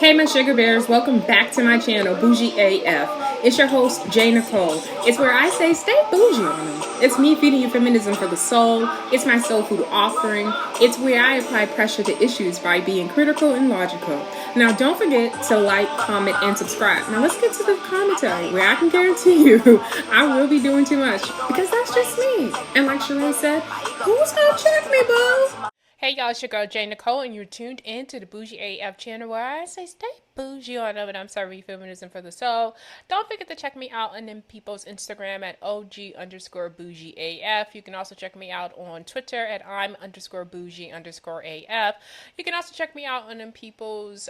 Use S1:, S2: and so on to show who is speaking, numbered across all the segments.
S1: Hey, my sugar bears, welcome back to my channel, Bougie AF. It's your host, J. Nicole. It's where I say stay bougie on them. It's me feeding you feminism for the soul. It's my soul food offering. It's where I apply pressure to issues by being critical and logical. Now, don't forget to like, comment, and subscribe. Now, let's get to the commentary, where I can guarantee you I will be doing too much, because that's just me. And like Sheree said, who's gonna check me, boo? Hey y'all, it's your girl J. Nicole, and you're tuned in to the Bougie AF channel, where I say stay bougie on them, and I'm serving feminism for the soul. Don't forget to check me out on them people's Instagram at OG_BougieAF. You can also check me out on Twitter at I'm_Bougie_AF. You can also check me out on them people's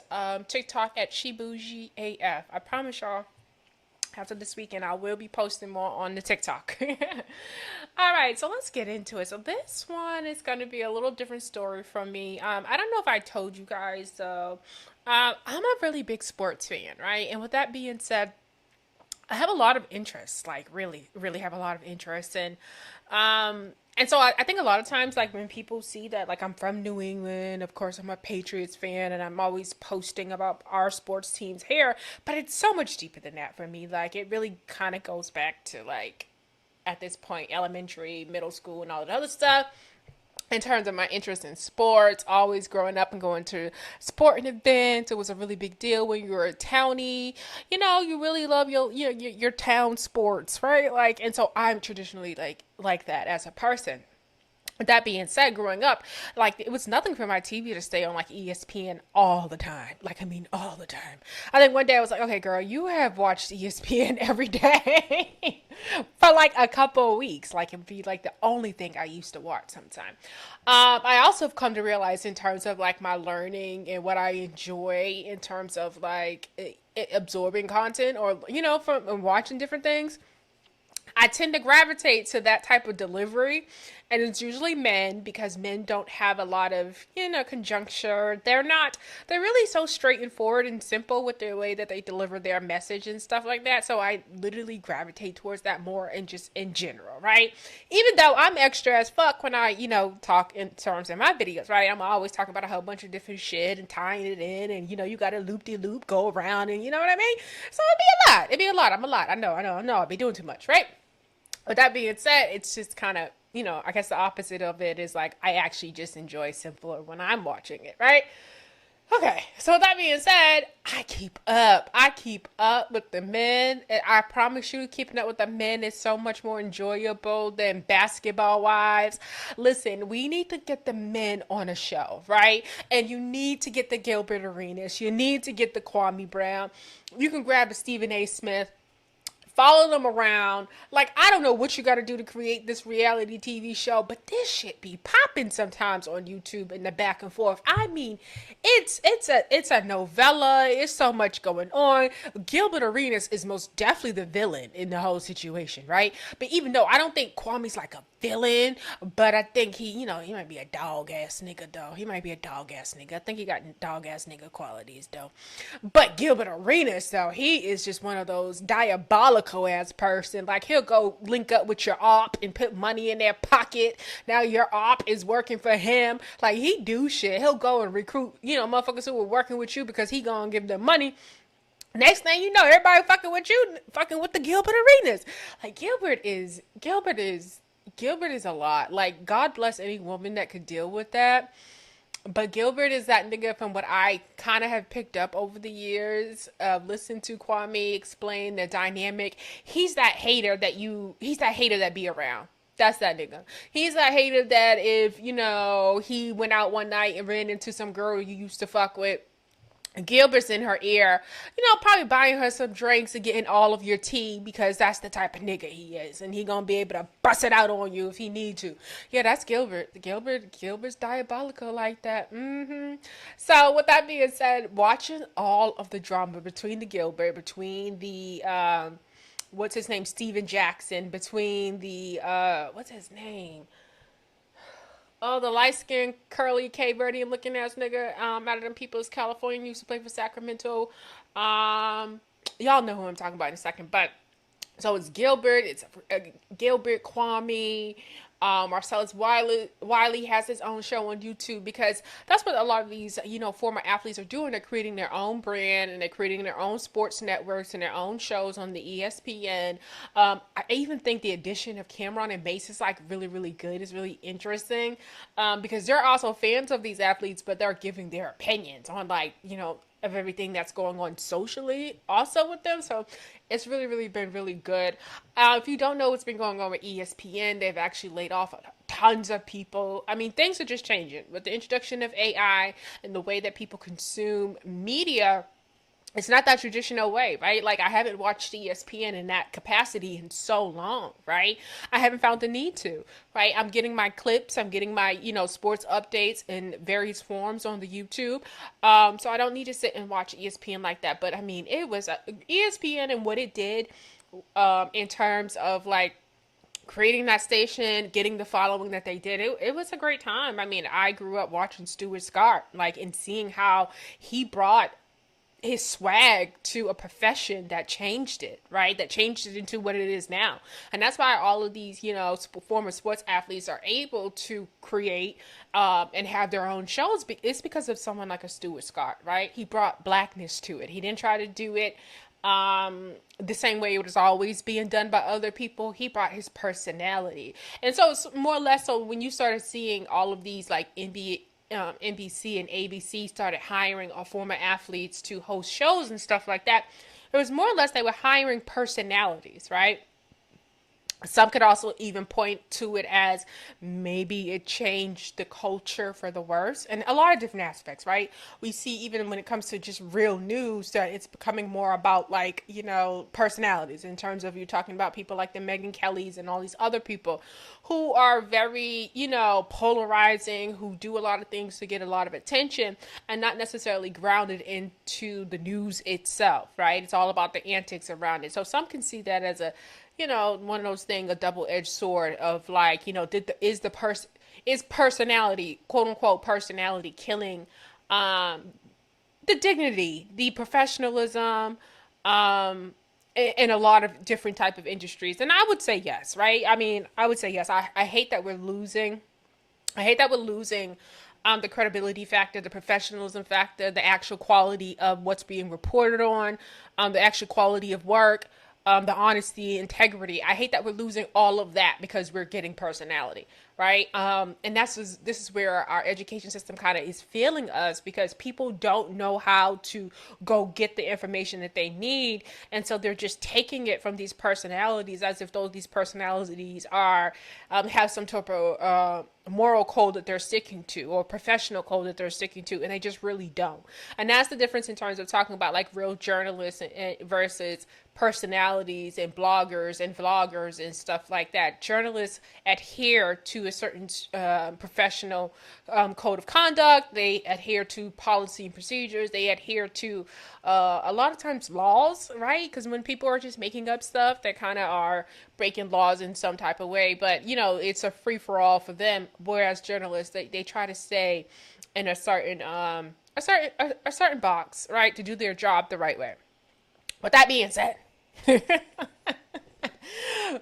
S1: TikTok at SheBougieAF. I promise y'all, after this weekend, I will be posting more on the TikTok. All right, so let's get into it. So this one is going to be a little different story from me. I don't know if I told you guys, though. I'm a really big sports fan, right? And with that being said, I have a lot of interests, like really, really have a lot of interests. And so I think a lot of times, like when people see that, like I'm from New England, of course I'm a Patriots fan, and I'm always posting about our sports teams here, but it's so much deeper than that for me. Like it really kind of goes back to like, at this point, elementary, middle school, and all that other stuff. In terms of my interest in sports, always growing up and going to sporting events, it was a really big deal when you were a townie. You know, you really love your town sports, right? Like, and so I'm traditionally like that as a person. That being said, growing up, like it was nothing for my TV to stay on like ESPN all the time. Like, I mean, all the time. I think one day I was like, okay, girl, you have watched ESPN every day for like a couple of weeks. Like, it'd be like the only thing I used to watch sometime. I also have come to realize in terms of like my learning and what I enjoy in terms of like absorbing content or, you know, from watching different things. I tend to gravitate to that type of delivery, and it's usually men, because men don't have a lot of, you know, conjuncture. They're really so straight and forward and simple with the way that they deliver their message and stuff like that. So I literally gravitate towards that more, and just in general, right? Even though I'm extra as fuck when I, you know, talk in terms of my videos, right? I'm always talking about a whole bunch of different shit and tying it in, and, you know, you got to loop-de-loop, go around, and you know what I mean? So it'd be a lot. I'm a lot. I know. I'll be doing too much, right? With that being said, it's just kind of, you know, I guess the opposite of it is like, I actually just enjoy simpler when I'm watching it, right? Okay, so with that being said, I keep up. With the men. And I promise you, keeping up with the men is so much more enjoyable than Basketball Wives. Listen, we need to get the men on a show, right? And you need to get the Gilbert Arenas. You need to get the Kwame Brown. You can grab a Stephen A. Smith. Follow them around. Like, I don't know what you got to do to create this reality TV show, but this shit be popping sometimes on YouTube in the back and forth. I mean, it's a novella. It's so much going on. Gilbert Arenas is most definitely the villain in the whole situation, right? But even though I don't think Kwame's like a villain, but I think he, you know, he might be a dog ass nigga though. He might be a dog ass nigga. I think he got dog ass nigga qualities though. But Gilbert Arenas though, he is just one of those diabolical ass person. Like, he'll go link up with your op and put money in their pocket. Now your op is working for him. Like, he do shit. He'll go and recruit, you know, motherfuckers who were working with you because he gonna give them money. Next thing you know, everybody fucking with you, fucking with the Gilbert Arenas. Like, Gilbert is a lot. Like, God bless any woman that could deal with that. But Gilbert is that nigga from what I kind of have picked up over the years. Listen to Kwame explain the dynamic. He's that hater that be around. That's that nigga. He's that hater that if, you know, he went out one night and ran into some girl you used to fuck with, Gilbert's in her ear, you know, probably buying her some drinks and getting all of your tea, because that's the type of nigga he is, and he gonna be able to bust it out on you if he need to. Yeah, that's Gilbert's diabolical like that. So with that being said, watching all of the drama between the what's his name, Steven Jackson, between the what's his name, oh, the light-skinned, curly, Cape Verdean looking ass nigga out of them people's California, used to play for Sacramento. Y'all know who I'm talking about in a second. But so it's Gilbert, Gilbert, Kwame, Marcellus Wiley has his own show on YouTube, because that's what a lot of these, former athletes are doing. They're creating their own brand, and they're creating their own sports networks and their own shows on the ESPN. I even think the addition of Cameron and Mace is like really, really good. It's really interesting, because they're also fans of these athletes, but they're giving their opinions on, like, of everything that's going on socially also with them. So it's really, really been really good. If you don't know what's been going on with ESPN, they've actually laid off tons of people. I mean, things are just changing with the introduction of AI and the way that people consume media. It's not that traditional way, right? Like, I haven't watched ESPN in that capacity in so long, right? I haven't found the need to, right? I'm getting my clips, I'm getting my, sports updates in various forms on the YouTube. So I don't need to sit and watch ESPN like that. But I mean, it was ESPN and what it did, in terms of like creating that station, getting the following that they did. It was a great time. I mean, I grew up watching Stuart Scott, like, and seeing how he brought his swag to a profession that changed it, right? That changed it into what it is now. And that's why all of these, former sports athletes are able to create, and have their own shows. It's because of someone like a Stuart Scott, right? He brought blackness to it. He didn't try to do it the same way it was always being done by other people. He brought his personality. And so it's more or less, so when you started seeing all of these like NBC and ABC started hiring former athletes to host shows and stuff like that, it was more or less they were hiring personalities, right? Some could also even point to it as maybe it changed the culture for the worse, and a lot of different aspects, right? We see even when it comes to just real news that it's becoming more about, like, personalities, in terms of you talking about people like the Megyn Kellys and all these other people who are very, polarizing, who do a lot of things to get a lot of attention and not necessarily grounded into the news itself, right? It's all about the antics around it. So some can see that as one of those things, a double-edged sword of, like, is personality, quote unquote personality, killing the dignity, the professionalism, in a lot of different type of industries. And I would say yes, right? I mean, I would say yes. I hate that we're losing. I hate that we're losing the credibility factor, the professionalism factor, the actual quality of what's being reported on, the actual quality of work, the honesty, integrity. I hate that we're losing all of that because we're getting personality, right? And this is where our education system kind of is failing us, because people don't know how to go get the information that they need, and so they're just taking it from these personalities as if these personalities are have some type of moral code that they're sticking to, or professional code that they're sticking to, and they just really don't. And that's the difference in terms of talking about like real journalists versus personalities and bloggers and vloggers and stuff like that. Journalists adhere to a certain professional code of conduct. They adhere to policy and procedures. They adhere to a lot of times laws, right? Because when people are just making up stuff, they kind of are breaking laws in some type of way. But it's a free for all for them. Whereas journalists, they try to stay in a certain box, right, to do their job the right way. With that being said,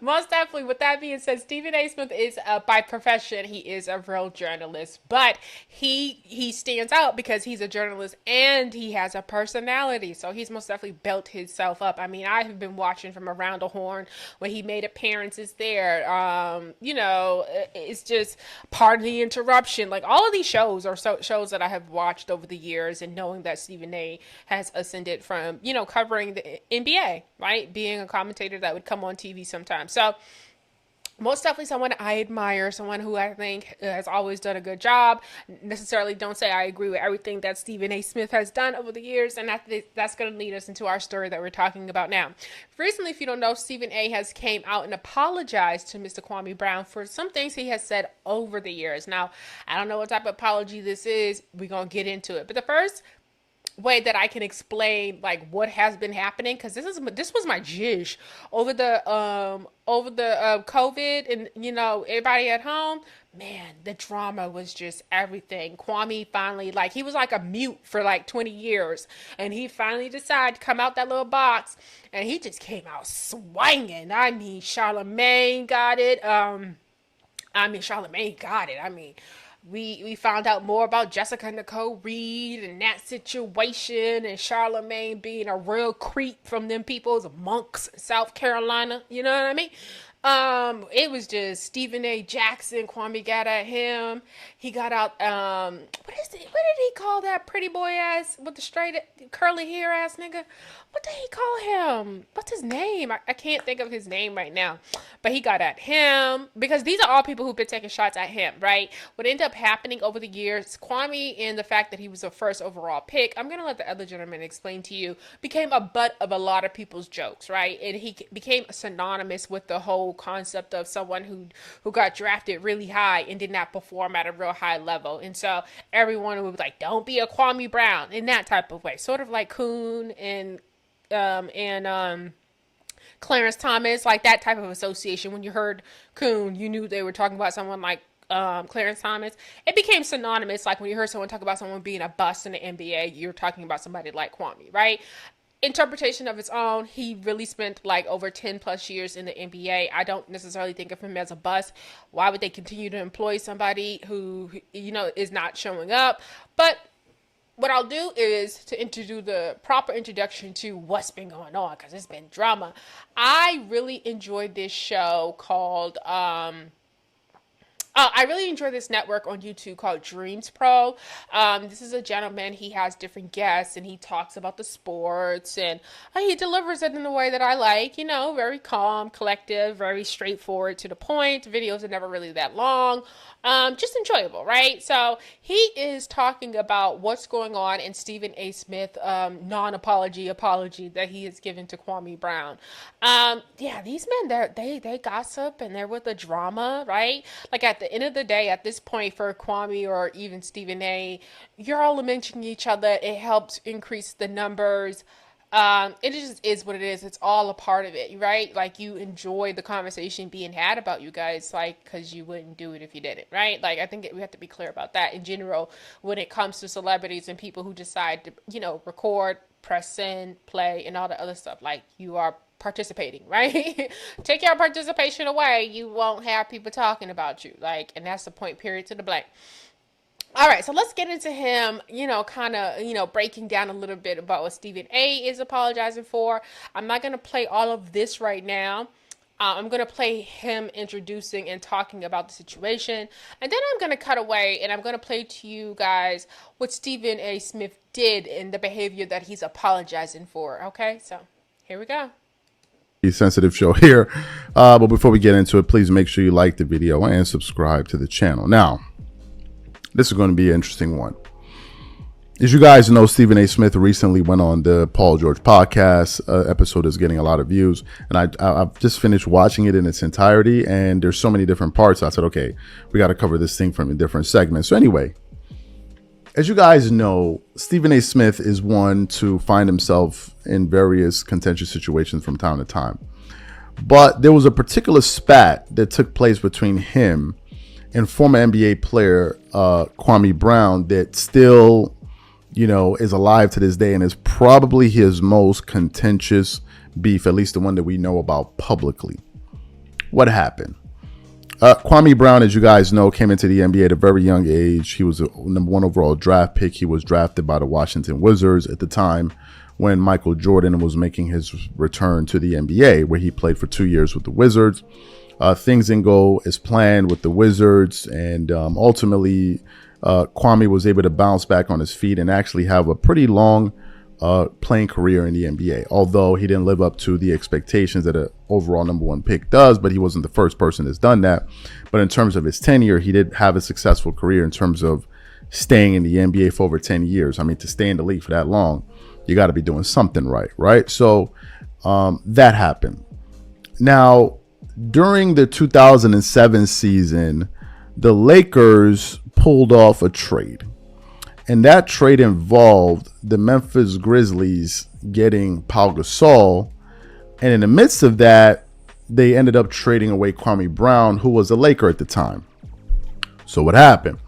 S1: most definitely, with that being said, Stephen A. Smith is, by profession, he is a real journalist, but he stands out because he's a journalist and he has a personality. So he's most definitely built himself up. I mean, I have been watching from around the horn when he made appearances there. It's just Pardon the Interruption. Like, all of these shows are shows that I have watched over the years, and knowing that Stephen A. has ascended from, covering the NBA, right? Being a commentator that would come on TV sometimes. So most definitely someone I admire, someone who I think has always done a good job. Necessarily don't say I agree with everything that Stephen A. Smith has done over the years, and that's going to lead us into our story that we're talking about now. Recently, if you don't know, Stephen A. has came out and apologized to Mr. Kwame Brown for some things he has said over the years. Now, I don't know what type of apology this is. We're going to get into it. But the first way that I can explain like what has been happening, because this was my jish over the COVID, and everybody at home, man, the drama was just everything. Kwame finally, like, he was like a mute for like 20 years, and he finally decided to come out that little box, and he just came out swinging. I mean, Charlemagne got it, I mean, Charlamagne got it. I mean, we found out more about Jessica Nicole Reed and that situation, and Charlamagne being a real creep from them people's monks in South Carolina. You know what I mean? It was just Stephen A. Jackson. Kwame got at him. He got out. What is it? What did he call that pretty boy ass with the straight curly hair ass nigga? What did he call him? What's his name? I can't think of his name right now. But he got at him because these are all people who've been taking shots at him, right? What ended up happening over the years, Kwame, and the fact that he was the first overall pick, I'm gonna let the other gentleman explain to you, became a butt of a lot of people's jokes, right? And he became synonymous with the whole concept of someone who got drafted really high and did not perform at a real high level. And so everyone would be like, don't be a Kwame Brown, in that type of way. Sort of like Coon and Clarence Thomas, like that type of association. When you heard Coon, you knew they were talking about someone like Clarence Thomas. It became synonymous. Like when you heard someone talk about someone being a bust in the NBA, you're talking about somebody like Kwame, right? Interpretation of its own. He really spent like over 10 plus years in the NBA. I don't necessarily think of him as a bust. Why would they continue to employ somebody who, is not showing up? But what I'll do is to do the proper introduction to what's been going on, because it's been drama. I really enjoyed this show called I really enjoy this network on YouTube called Dreams Pro. This is a gentleman. He has different guests and he talks about the sports, and he delivers it in a way that I like, very calm, collective, very straightforward, to the point. Videos are never really that long. Just enjoyable, right? So he is talking about what's going on in Stephen A. Smith non-apology that he has given to Kwame Brown. These men, they gossip and they're with the drama, right? Like at the end of the day, at this point for Kwame or even Stephen A., you're all mentioning each other. It helps increase the numbers. It just is what it is. It's all a part of it, right? Like you enjoy the conversation being had about you guys, like, because you wouldn't do it if you didn't, right? Like I think we have to be clear about that in general when it comes to celebrities and people who decide to, record, press send, play, and all the other stuff. Like you are participating, right? Take your participation away, you won't have people talking about you, like, and that's the point, period, to the blank. All right, so let's get into him, kind of, breaking down a little bit about what Stephen A. is apologizing for. I'm not going to play all of this right now. I'm going to play him introducing and talking about the situation. And then I'm going to cut away and I'm going to play to you guys what Stephen A. Smith did and the behavior that he's apologizing for. Okay, so here we go.
S2: Sensitive show here. But before we get into it, please make sure you like the video and subscribe to the channel. Now, this is going to be an interesting one. As you guys know, Stephen A. Smith recently went on the Paul George podcast. Episode is getting a lot of views. And I've just finished watching it in its entirety. And there's so many different parts. I said, okay, we got to cover this thing from a different segment. So anyway, as you guys know, Stephen A. Smith is one to find himself in various contentious situations from time to time. But there was a particular spat that took place between him and former NBA player Kwame Brown that still, is alive to this day and is probably his most contentious beef, at least the one that we know about publicly. What happened? Kwame Brown, as you guys know, came into the NBA at a very young age. He was a #1 overall draft pick. He was drafted by the Washington Wizards at the time when Michael Jordan was making his return to the NBA, where he played for 2 years with the Wizards. Things didn't go as planned with the Wizards, and ultimately Kwame was able to bounce back on his feet and actually have a pretty long playing career in the NBA, although he didn't live up to the expectations that an overall #1 pick does. But he wasn't the first person that's done that. But in terms of his tenure, he did have a successful career in terms of staying in the NBA for over 10 years. I mean, to stay in the league for that long, you got to be doing something right? So that happened. Now, during the 2007 season, the Lakers pulled off a trade. And that trade involved the Memphis Grizzlies getting Pau Gasol. And in the midst of that, they ended up trading away Kwame Brown, who was a Laker at the time. So what happened?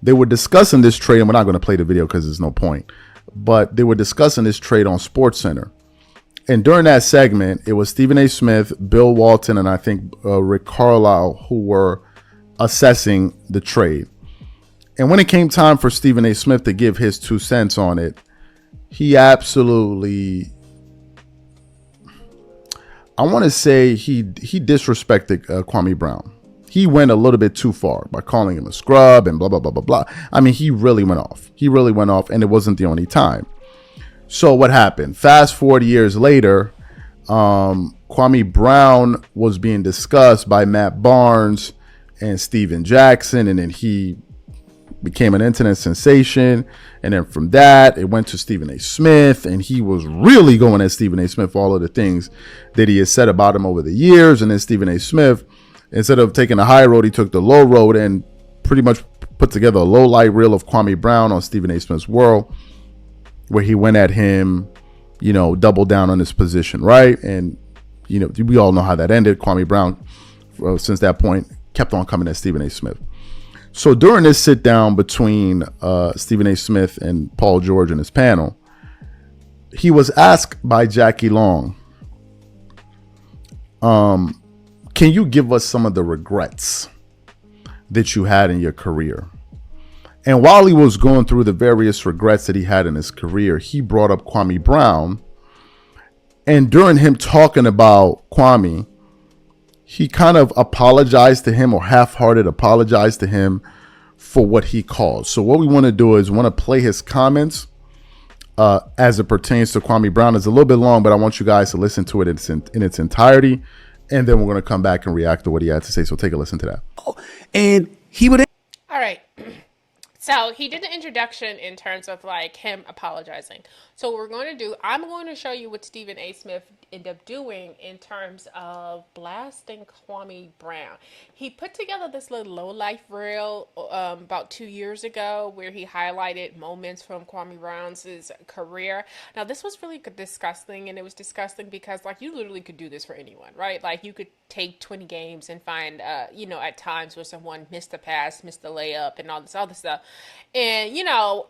S2: They were discussing this trade, and we're not going to play the video because there's no point. But they were discussing this trade on SportsCenter. And during that segment, it was Stephen A. Smith, Bill Walton, and I think Rick Carlisle who were assessing the trade. And when it came time for Stephen A. Smith to give his 2 cents on it, he absolutely, I want to say he disrespected Kwame Brown. He went a little bit too far by calling him a scrub and blah, blah, blah, blah, blah. I mean, he really went off. He really went off, and it wasn't the only time. So what happened? Fast forward years later, Kwame Brown was being discussed by Matt Barnes and Steven Jackson, and then he became an internet sensation. And then from that, it went to Stephen A. Smith, and he was really going at Stephen A. Smith for all of the things that he has said about him over the years. And then Stephen A. Smith, instead of taking the high road, he took the low road and pretty much put together a low light reel of Kwame Brown on Stephen A. Smith's World, where he went at him, doubled down on his position, right? And, we all know how that ended. Kwame Brown, since that point, kept on coming at Stephen A. Smith. So during this sit down between Stephen A. Smith and Paul George and his panel, he was asked by Jackie Long, can you give us some of the regrets that you had in your career? And while he was going through the various regrets that he had in his career, he brought up Kwame Brown. And during him talking about Kwame, he kind of apologized to him, or half-hearted apologized to him for what he caused. So what we want to do is we want to play his comments as it pertains to Kwame Brown. It's a little bit long, but I want you guys to listen to it in its entirety. And then we're going to come back and react to what he had to say. So take a listen to that.
S3: And he would...
S1: All right. So he did the introduction in terms of like him apologizing. So what we're going to do, I'm going to show you what Stephen A. Smith ended up doing in terms of blasting Kwame Brown. He put together this little low life reel about 2 years ago where he highlighted moments from Kwame Brown's career. Now this was really disgusting, and it was disgusting because like you literally could do this for anyone, right? Like you could take 20 games and find, at times where someone missed a pass, missed a layup, and all this other stuff, and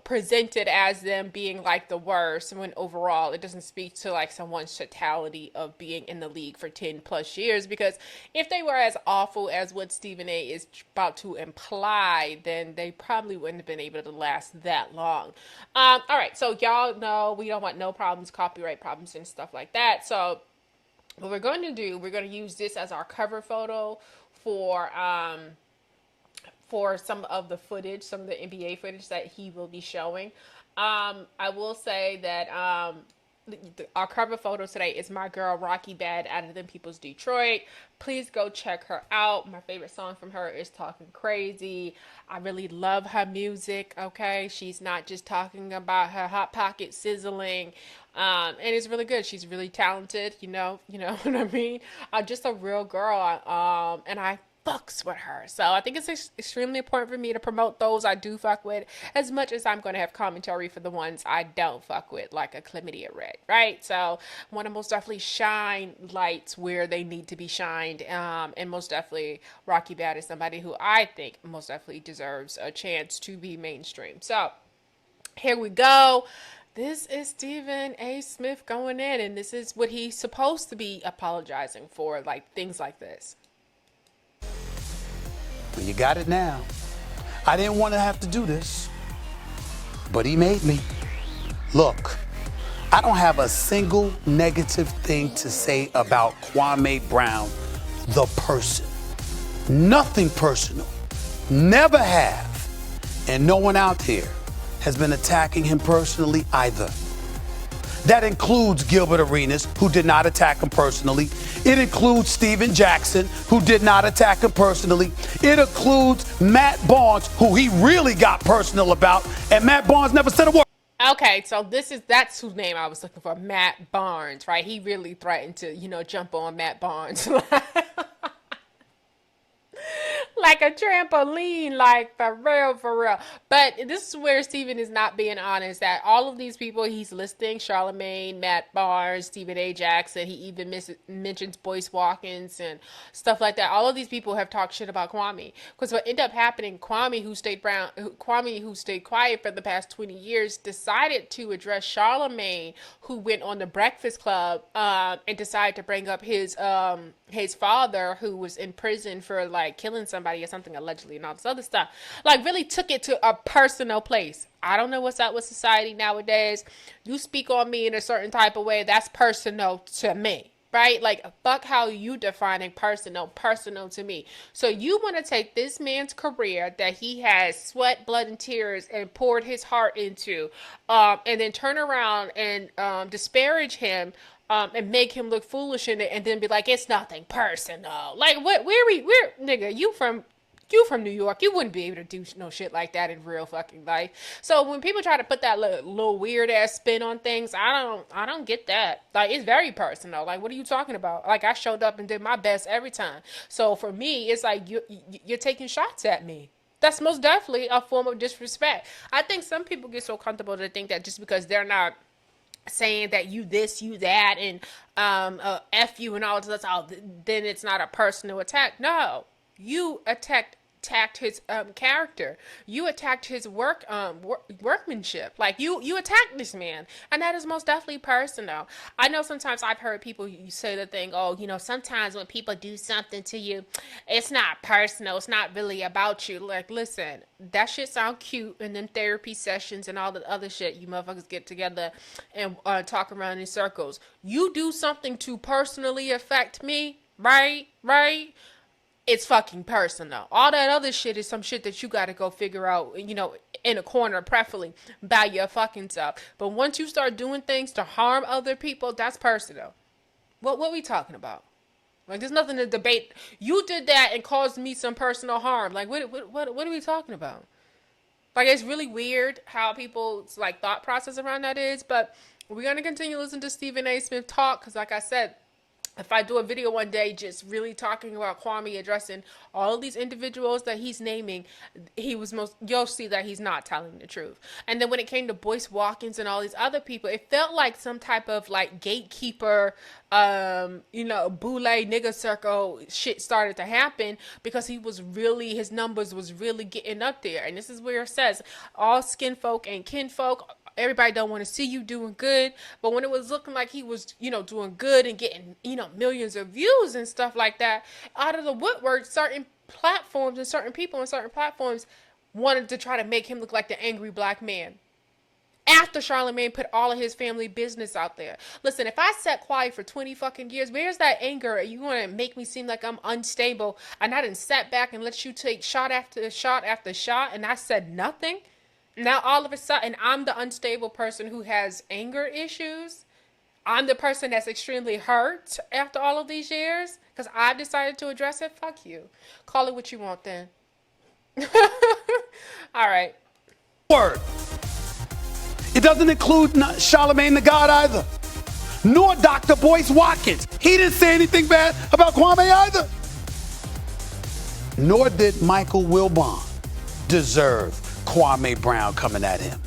S1: presented as them being like the worst, when overall it doesn't speak to like someone's totality of being in the league for 10 plus years. Because if they were as awful as what Stephen A is about to imply, then they probably wouldn't have been able to last that long. All right, so y'all know we don't want no problems, copyright problems and stuff like that. So what we're going to do, we're going to use this as our cover photo for some of the footage, some of the NBA footage that he will be showing. I will say that our cover photo today is my girl Rocky Bad out of Them People's Detroit. Please go check her out. My favorite song from her is Talking Crazy. I really love her music, okay? She's not just talking about her Hot Pocket sizzling. And it's really good. She's really talented, you know what I mean? Just a real girl. And I fucks with her. So I think it's extremely important for me to promote those I do fuck with, as much as I'm going to have commentary for the ones I don't fuck with, like a chlamydia red, right? So I want to most definitely shine lights where they need to be shined. And most definitely Rocky Bad is somebody who I think most definitely deserves a chance to be mainstream. So here we go. This is Stephen A. Smith going in, and this is what he's supposed to be apologizing for, like things like this.
S3: You got it now. I didn't want to have to do this, but he made me. Look, I don't have a single negative thing to say about Kwame Brown, the person. Nothing personal. Never have. And no one out here has been attacking him personally either. That includes Gilbert Arenas, who did not attack him personally. It includes Steven Jackson, who did not attack him personally. It includes Matt Barnes, who he really got personal about, and Matt Barnes never said a word.
S1: Okay, so that's whose name I was looking for, Matt Barnes, right? He really threatened to, jump on Matt Barnes. Like a trampoline, like for real. But this is where Stephen is not being honest, that all of these people he's listing, Charlamagne, Matt Barnes, Stephen A. Jackson, he even mentions Boyce Watkins and stuff like that. All of these people have talked shit about Kwame. Because what ended up happening, Kwame, who stayed quiet for the past 20 years, decided to address Charlamagne, who went on the Breakfast Club and decided to bring up his father, who was in prison for like killing somebody somebody or something allegedly and all this other stuff. Like, really took it to a personal place. I don't know what's up with society nowadays. You speak on me in a certain type of way, that's personal to me. Right? Like, fuck how you defining personal to me. So you want to take this man's career that he has sweat, blood, and tears and poured his heart into, and then turn around and disparage him, and make him look foolish in it, and then be like, it's nothing personal. Like, what? Where, nigga? You from New York, you wouldn't be able to do no shit like that in real fucking life. So when people try to put that little weird ass spin on things, I don't get that. Like, it's very personal. Like, what are you talking about? Like, I showed up and did my best every time. So for me, it's like you're taking shots at me. That's most definitely a form of disrespect. I think some people get so comfortable to think that just because they're not saying that you this, you that, and F you and all this, then it's not a personal attack. No. You attacked his character. You attacked his workmanship. Like, you attacked this man, and that is most definitely personal. I know sometimes I've heard people say the thing, oh, sometimes when people do something to you, it's not personal. It's not really about you. Like, listen, that shit sound cute, and then therapy sessions and all the other shit you motherfuckers get together and talk around in circles. You do something to personally affect me, right? It's fucking personal. All that other shit is some shit that you gotta go figure out, in a corner, preferably by your fucking self. But once you start doing things to harm other people, that's personal. What we talking about? Like, there's nothing to debate. You did that and caused me some personal harm. Like, what are we talking about? Like, it's really weird how people's, like, thought process around that is. But we're gonna continue to listen to Stephen A. Smith talk, because like I said, if I do a video one day just really talking about Kwame addressing all of these individuals that he's naming, you'll see that he's not telling the truth. And then when it came to Boyce Watkins and all these other people, it felt like some type of like gatekeeper, boule nigga circle shit started to happen, because his numbers was really getting up there. And this is where it says all skin folk and kinfolk. Everybody don't want to see you doing good. But when it was looking like he was, doing good and getting, millions of views and stuff like that, out of the woodwork, certain platforms and certain people on certain platforms wanted to try to make him look like the angry black man. After Charlemagne put all of his family business out there. Listen, if I sat quiet for 20 fucking years, where's that anger? You want to make me seem like I'm unstable, and I didn't sat back and let you take shot after shot after shot, and I said nothing? Now, all of a sudden, I'm the unstable person who has anger issues. I'm the person that's extremely hurt after all of these years because I decided to address it. Fuck you. Call it what you want then. All right.
S3: Word. It doesn't include Charlemagne the God either, nor Dr. Boyce Watkins. He didn't say anything bad about Kwame either. Nor did Michael Wilbon deserve Kwame Brown coming at him.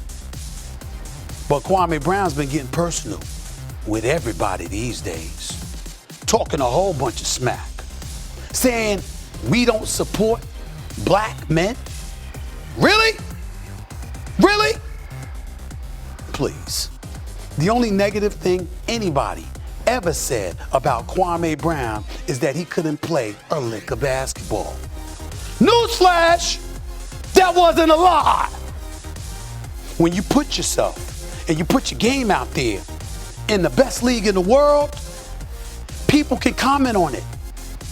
S3: But Kwame Brown's been getting personal with everybody these days, talking a whole bunch of smack, saying we don't support black men. Really? Really? Please. The only negative thing anybody ever said about Kwame Brown is that he couldn't play a lick of basketball. Newsflash! That wasn't a lie. When you put yourself and you put your game out there in the best league in the world, people can comment on it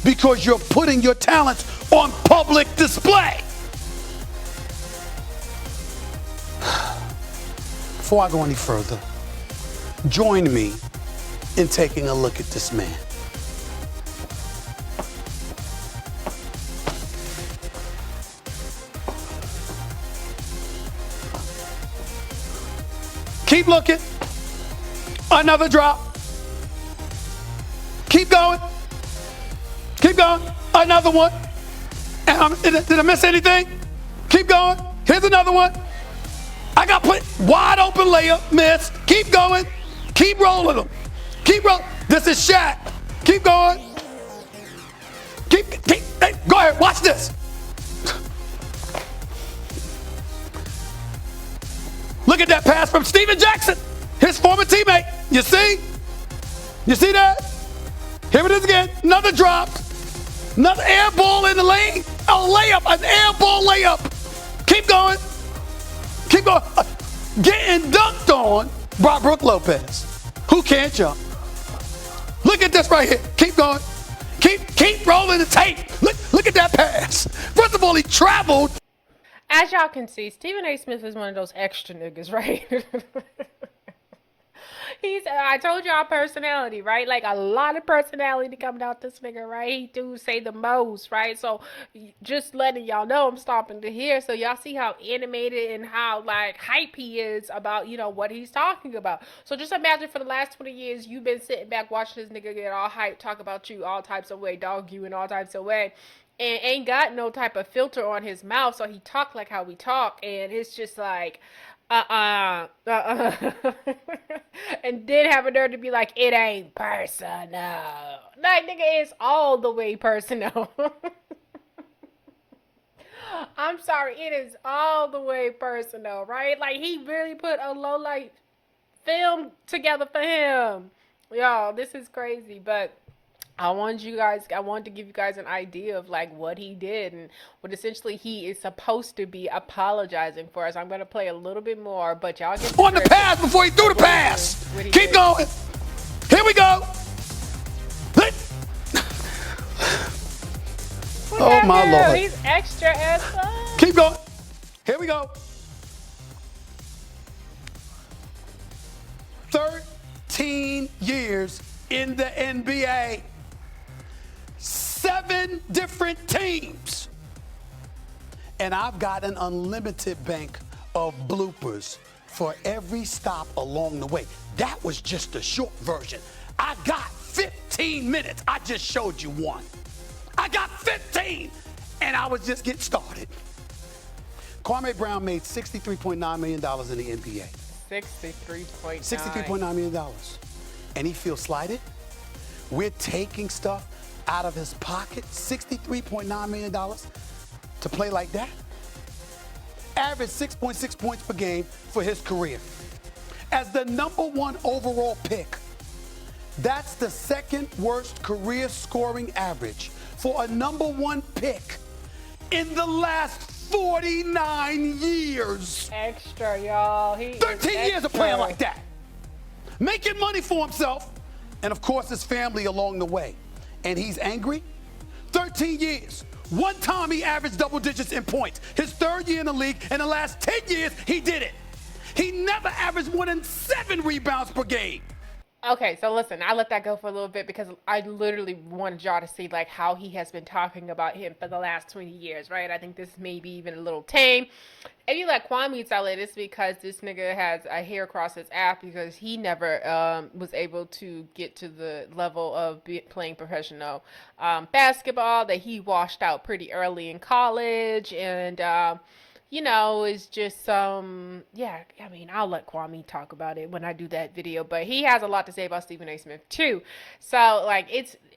S3: because you're putting your talents on public display. Before I go any further, join me in taking a look at this man. Keep looking. Another drop. Keep going. Keep going. Another one. Did I miss anything? Keep going. Here's another one. I got put wide open layup. Miss. Keep going. Keep rolling them. Keep rolling. This is Shaq. Keep going. Hey, go ahead. Watch this. Look at that pass from Steven Jackson, his former teammate. You see? You see that? Here it is again. Another drop. Another air ball in the lane. layup, an air ball layup. Keep going. Keep going. Getting dunked on by Brook Lopez, who can't jump. Look at this right here. Keep going. Keep rolling the tape. Look at that pass. First of all, he traveled.
S1: As y'all can see, Stephen A. Smith is one of those extra niggas, right? I told y'all personality, right? Like a lot of personality coming out this nigga, right? He do say the most, right? So just letting y'all know I'm stopping to hear. So y'all see how animated and how like hype he is about, you know, what he's talking about. So just imagine for the last 20 years, you've been sitting back watching this nigga get all hype, talk about you all types of way, dog you in all types of way. And ain't got no type of filter on his mouth, so he talk like how we talk, and it's just like, and then have a nerve to be like, it ain't personal. Like, nigga, it's all the way personal. I'm sorry, it is all the way personal, right? Like, he really put a low light film together for him. Y'all, this is crazy, but I wanted to give you guys an idea of like what he did and what essentially he is supposed to be apologizing for us. I'm going to play a little bit more, but y'all get
S3: on the pass before he threw the pass. Keep going. Here we go. Oh my Lord.
S1: He's extra as fuck.
S3: Keep going. Here we go. 13 years in the NBA. 7 different teams. And I've got an unlimited bank of bloopers for every stop along the way. That was just the short version. I got 15 minutes. I just showed you one. I got 15, and I was just getting started. Kwame Brown made $63.9 million in the NBA. $63.9 million. And he feels slighted. We're taking stuff out of his pocket, $63.9 million to play like that. Averaged 6.6 points per game for his career. As the #1 overall pick, that's the second worst career scoring average for a #1 pick in the last 49 years.
S1: Extra, y'all.
S3: 13 years of playing like that. Making money for himself and, of course, his family along the way. And he's angry? 13 years. One time he averaged double digits in points. His 3rd year in the league. In the last 10 years, he did it. He never averaged more than 7 rebounds per game.
S1: Okay, so listen, I let that go for a little bit because I literally wanted y'all to see like how he has been talking about him for the last 20 years, right? I think this may be even a little tame. If you let Kwame tell it, it's because this nigga has a hair across his ass because he never was able to get to the level of playing professional basketball, that he washed out pretty early in college, and you know, it's just, yeah, I mean, I'll let Kwame talk about it when I do that video, but he has a lot to say about Stephen A. Smith, too. So, like,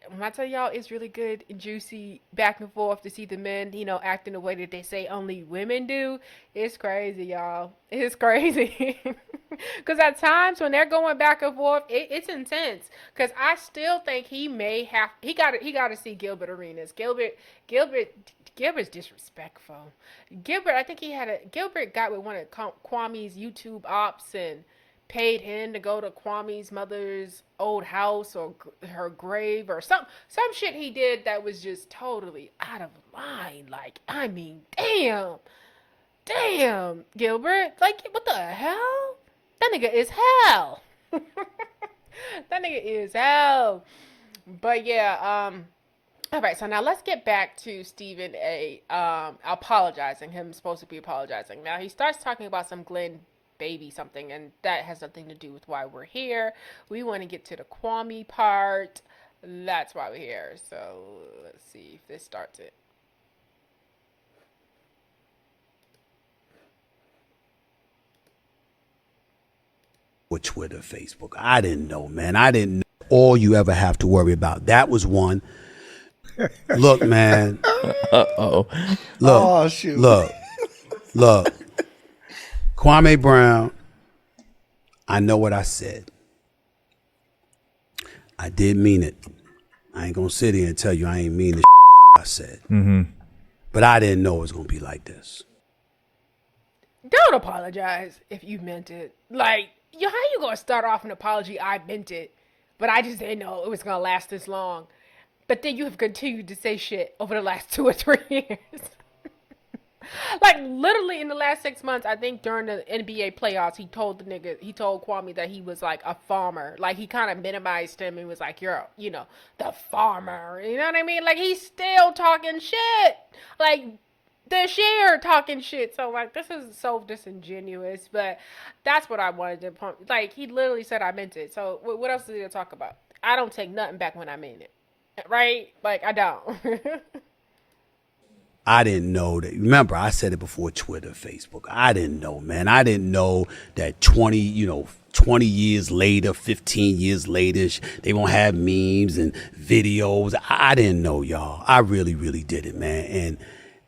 S1: when I tell y'all, it's really good and juicy back and forth to see the men, you know, act in a way that they say only women do. It's crazy, y'all. It's crazy. Because at times when they're going back and forth, it's intense. Because I still think he got to see Gilbert Arenas. Gilbert's disrespectful. Gilbert got with one of Kwame's YouTube ops and paid him to go to Kwame's mother's old house or her grave or some shit he did that was just totally out of line. Like, I mean, damn, Gilbert. Like, what the hell? That nigga is hell. That nigga is hell. But yeah, all right, so now let's get back to Stephen A. Apologizing. Him supposed to be apologizing. Now he starts talking about some Glenn baby something, and that has nothing to do with why we're here. We want to get to the Kwame part. That's why we're here. So let's see if this starts it.
S3: With Twitter, Facebook. I didn't know, man. I didn't know all you ever have to worry about. That was one. Look, man.
S4: Uh-oh.
S3: Look.
S4: Oh, shoot.
S3: Look. Kwame Brown, I know what I said. I did mean it. I ain't gonna sit here and tell you I ain't mean the I said.
S4: Mm-hmm.
S3: but I didn't know it was going to be like this.
S1: Don't apologize if you meant it. Like, how you gonna start off an apology? I meant it, but I just didn't know it was gonna last this long. But then you have continued to say shit over the last 2 or 3 years. Like, literally in the last 6 months, I think during the NBA playoffs, he told Kwame that he was like a farmer. Like, he kind of minimized him and was like, you're, the farmer. You know what I mean? Like, he's still talking shit. Like, the share talking shit. So, like, this is so disingenuous, but that's what I wanted to pump. Like, he literally said I meant it. So, what else is there to talk about? I don't take nothing back when I mean it. Right? Like, I don't.
S3: I didn't know that. Remember, I said it before Twitter, Facebook. I didn't know, man. I didn't know that 20 years later, 15 years later, they won't have memes and videos. I didn't know, y'all. I really, really didn't, man.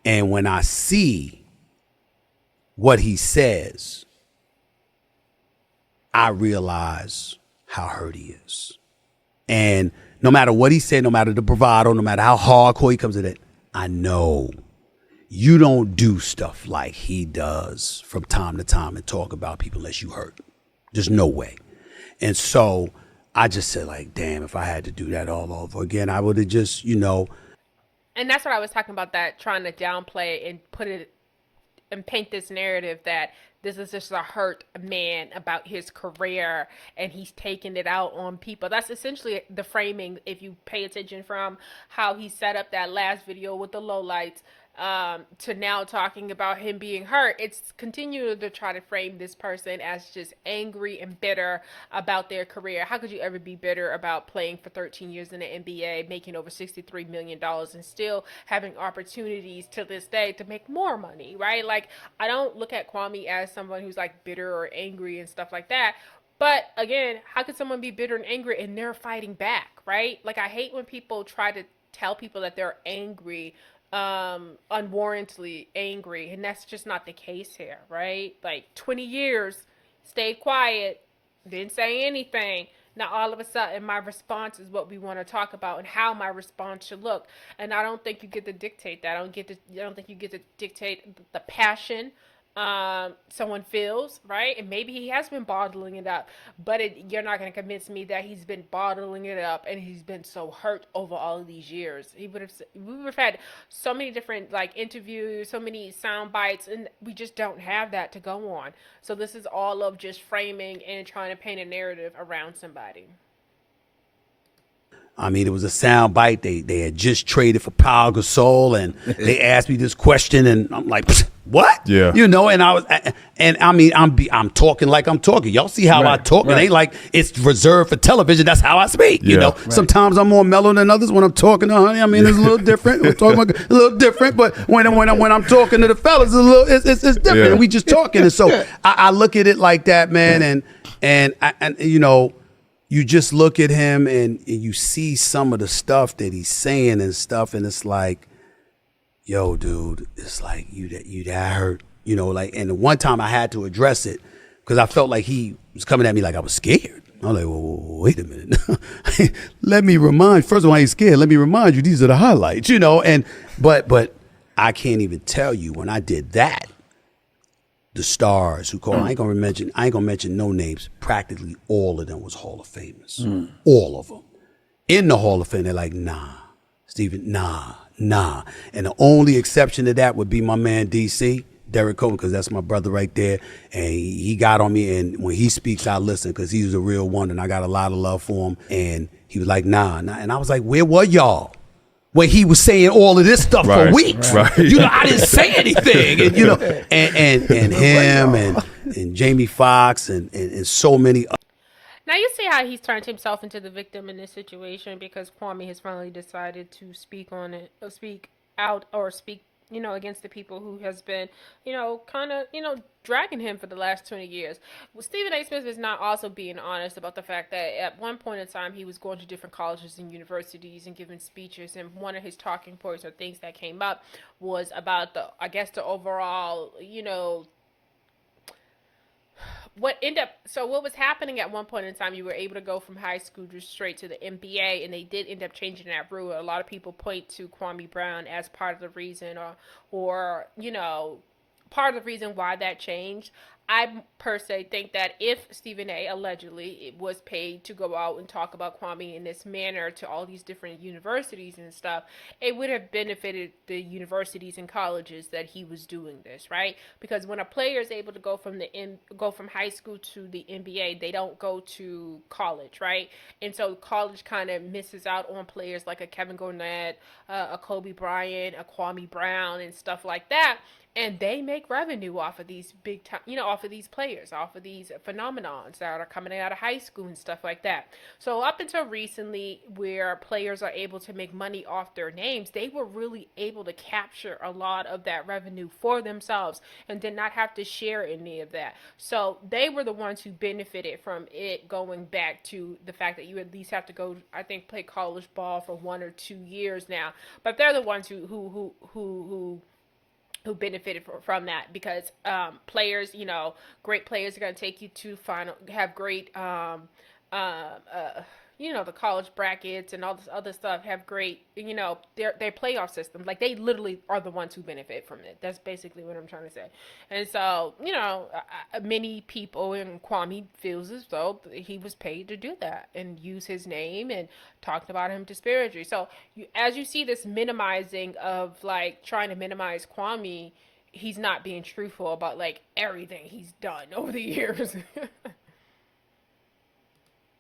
S3: And when I see what he says, I realize how hurt he is. And no matter what he said, no matter the bravado, no matter how hardcore he comes at it, I know you don't do stuff like he does from time to time and talk about people unless you hurt. There's no way. And so I just said, like, damn, if I had to do that all over again, I would have just,
S1: And that's what I was talking about, that trying to downplay and put it and paint this narrative that this is just a hurt man about his career and he's taking it out on people. That's essentially the framing, if you pay attention, from how he set up that last video with the lowlights to now talking about him being hurt. It's continuing to try to frame this person as just angry and bitter about their career. How could you ever be bitter about playing for 13 years in the NBA, making over $63 million and still having opportunities to this day to make more money, right? Like, I don't look at Kwame as someone who's like bitter or angry and stuff like that. But again, how could someone be bitter and angry and they're fighting back, right? Like, I hate when people try to tell people that they're angry, unwarrantedly angry, and that's just not the case here, right? Like, 20 years, stayed quiet, didn't say anything. Now all of a sudden my response is what we want to talk about and how my response should look. And I don't think you get to dictate that. I don't think you get to dictate the passion someone feels, right? And maybe he has been bottling it up, but you're not going to convince me that he's been bottling it up and he's been so hurt over all of these years. We would have had so many different like interviews, so many sound bites, and we just don't have that to go on. So this is all of just framing and trying to paint a narrative around somebody.
S3: I mean, it was a sound bite. They had just traded for Pau Gasol, and they asked me this question, and I'm like, what?
S2: Yeah.
S3: And I mean, I'm talking like I'm talking. Y'all see how I talk? Right. It ain't like it's reserved for television. That's how I speak. Right. Sometimes I'm more mellow than others when I'm talking to honey. I mean, it's a little different. We're talking about a little different, but when I'm talking to the fellas, it's different. Yeah. And we just talking, and so I look at it like that, man, and you just look at him and you see some of the stuff that he's saying and stuff, and it's like, yo, dude, it's like you that hurt, and the one time I had to address it because I felt like he was coming at me like I was scared. I was like, well, wait a minute. First of all, I ain't scared. Let me remind you, these are the highlights, but I can't even tell you when I did that. The stars who call, I ain't gonna mention no names. Practically all of them was Hall of Famers. All of them. In the Hall of Fame, they're like, nah, Steven, nah. And the only exception to that would be my man DC, Derek Cohen, because that's my brother right there. And he got on me, and when he speaks, I listen because he's a real one, and I got a lot of love for him. And he was like, nah. And I was like, where were y'all when he was saying all of this stuff for weeks? Right. I didn't say anything. And and him and Jamie Foxx and so many others.
S1: Now you see how he's turned himself into the victim in this situation because Kwame has finally decided to speak out against the people who has been, dragging him for the last 20 years. Well, Stephen A. Smith is not also being honest about the fact that at one point in time he was going to different colleges and universities and giving speeches, and one of his talking points or things that came up was about the overall, what was happening at one point in time, you were able to go from high school just straight to the NBA, and they did end up changing that rule. A lot of people point to Kwame Brown as part of the reason, or part of the reason why that changed. I per se think that if Stephen A. allegedly was paid to go out and talk about Kwame in this manner to all these different universities and stuff, it would have benefited the universities and colleges that he was doing this, right? Because when a player is able to go from high school to the NBA, they don't go to college, right? And so college kind of misses out on players like a Kevin Garnett, a Kobe Bryant, a Kwame Brown, and stuff like that. And they make revenue off of these big time, off of these players, off of these phenomenons that are coming out of high school and stuff like that. So up until recently, where players are able to make money off their names, they were really able to capture a lot of that revenue for themselves and did not have to share any of that. So they were the ones who benefited from it going back to the fact that you at least have to go, I think, play college ball for 1 or 2 years now. But they're the ones who benefited from that, because players, great players are going to take you to final, have great, the college brackets and all this other stuff, have great, their playoff system. Like, they literally are the ones who benefit from it. That's basically what I'm trying to say. And so, many people, and Kwame feels as though he was paid to do that and use his name and talked about him disparagingly. So as you see this minimizing of, like, trying to minimize Kwame, he's not being truthful about, like, everything he's done over the years.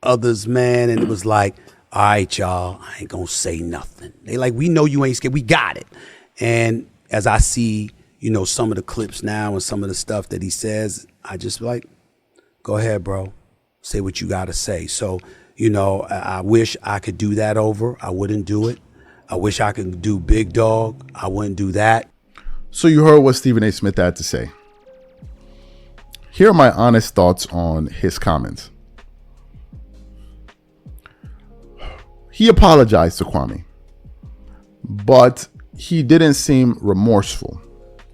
S3: Others, man, and it was like, all right, y'all, I ain't gonna say nothing. They like, we know you ain't scared, we got it. And as I see, some of the clips now and some of the stuff that he says, I just like, go ahead, bro, say what you gotta say. So, I wish I could do that over. I wouldn't do it. I wish I could do Big Dog. I wouldn't do that.
S2: So you heard what Stephen A. Smith had to say. Here are my honest thoughts on his comments. He apologized to Kwame, but he didn't seem remorseful.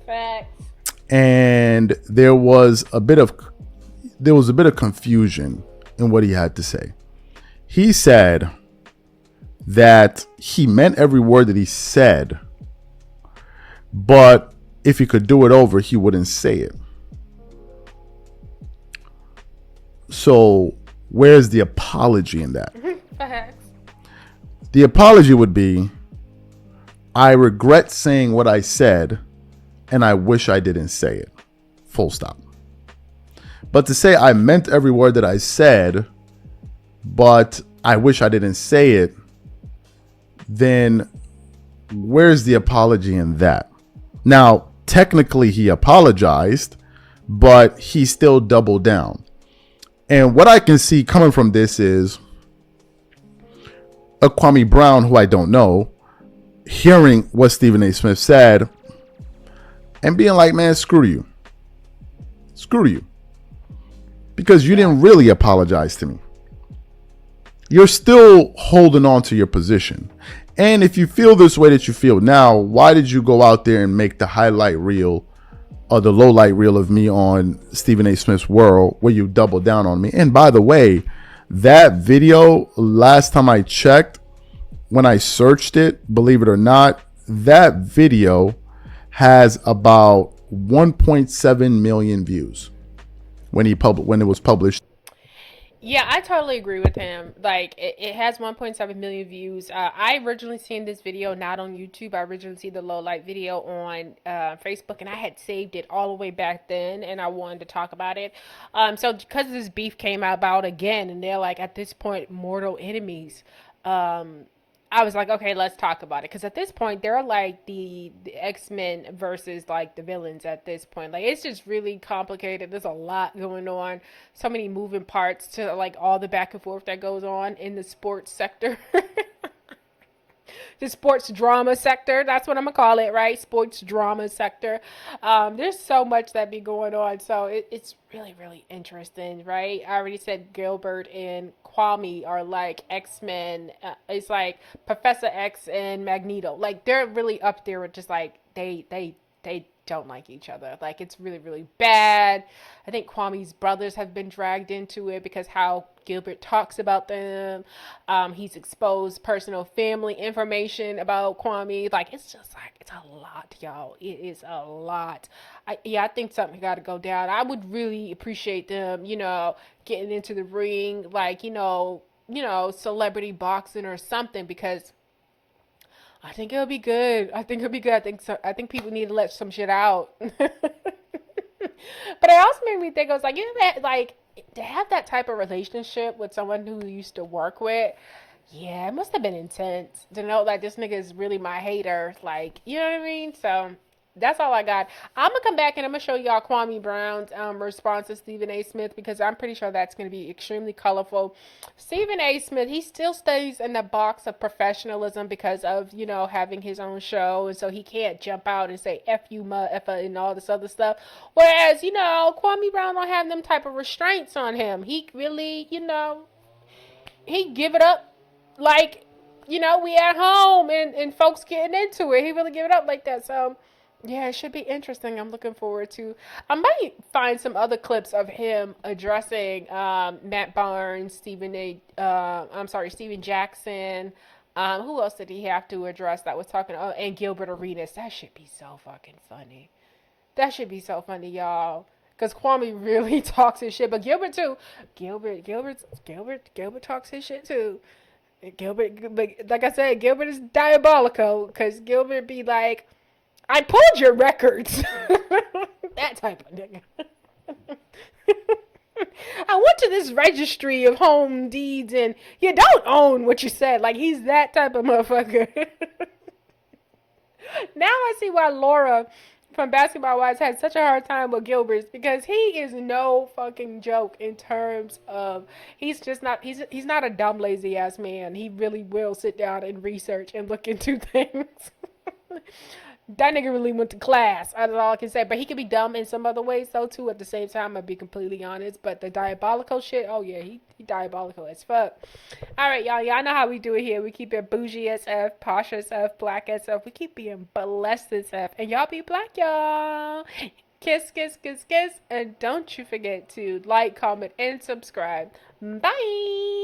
S1: Facts.
S2: And there was a bit of confusion in what he had to say. He said that he meant every word that he said, but if he could do it over, he wouldn't say it. So where's the apology in that?
S1: Facts.
S2: The apology would be, I regret saying what I said, and I wish I didn't say it. Full stop. But to say I meant every word that I said, but I wish I didn't say it, then where's the apology in that? Now, technically he apologized, but he still doubled down. And what I can see coming from this is a Kwame Brown, who I don't know, hearing what Stephen A. Smith said and being like, man, screw you. Screw you. Because you didn't really apologize to me. You're still holding on to your position. And if you feel this way that you feel now, why did you go out there and make the highlight reel or the low light reel of me on Stephen A. Smith's World where you double down on me? And by the way, that video, last time I checked, when I searched it, believe it or not, that video has about 1.7 million views when it was published.
S1: Yeah, I totally agree with him. Like, it has 1.7 million views. I originally seen this video not on YouTube. I originally seen the low light video on Facebook, and I had saved it all the way back then, and I wanted to talk about it. So because this beef came about again, and they're like, at this point, mortal enemies. I was like, okay, let's talk about it. Because at this point, they're like the X-Men versus like the villains at this point. Like, it's just really complicated. There's a lot going on. So many moving parts to like all the back and forth that goes on in the sports sector. The sports drama sector. That's what I'm going to call it, right? Sports drama sector. There's so much that be going on. So it's really, really interesting, right? I already said Gilbert and Kwame are like X-Men. It's like Professor X and Magneto. Like, they're really up there with just like, they they don't like each other. Like, it's really, really bad. I think Kwame's brothers have been dragged into it because how Gilbert talks about them. He's exposed personal family information about Kwame. Like, it's just like, it's a lot, y'all. It is a lot. I think something got to go down. I would really appreciate them, getting into the ring, like, celebrity boxing or something, because I think it'll be good. I think it'll be good. I think so. I think people need to let some shit out. But it also made me think, I was like, like, to have that type of relationship with someone who you used to work with, yeah, it must have been intense to know that this nigga is really my hater. Like, you know what I mean? So that's all I got. I'm gonna come back and I'm gonna show y'all Kwame Brown's response to Stephen A. Smith, because I'm pretty sure that's gonna be extremely colorful. Stephen A. Smith, he still stays in the box of professionalism because of, having his own show, and so he can't jump out and say F you motherfucker and all this other stuff. Whereas, Kwame Brown don't have them type of restraints on him. He really, he give it up like, we at home and folks getting into it. He really give it up like that. So yeah, it should be interesting. I'm looking forward to. I might find some other clips of him addressing Matt Barnes, Stephen Jackson. Who else did he have to address that was talking? Oh, and Gilbert Arenas. That should be so fucking funny. That should be so funny, y'all. Because Kwame really talks his shit, but Gilbert too. Gilbert talks his shit too. Gilbert, but like I said, Gilbert is diabolical because Gilbert be like, I pulled your records. That type of nigga. I went to this registry of home deeds and you don't own what you said. Like, he's that type of motherfucker. Now I see why Laura from Basketball Wives had such a hard time with Gilbert, because he is no fucking joke in terms of, he's not a dumb, lazy ass man. He really will sit down and research and look into things. That nigga really went to class. That's all I can say. But he could be dumb in some other ways, though, too, at the same time. I'll be completely honest. But the diabolical shit, oh, yeah, he diabolical as fuck. All right, y'all. Y'all know how we do it here. We keep it bougie SF, posh SF, black SF. We keep being blessed SF. And y'all be black, y'all. Kiss, kiss, kiss, kiss. And don't you forget to like, comment, and subscribe. Bye.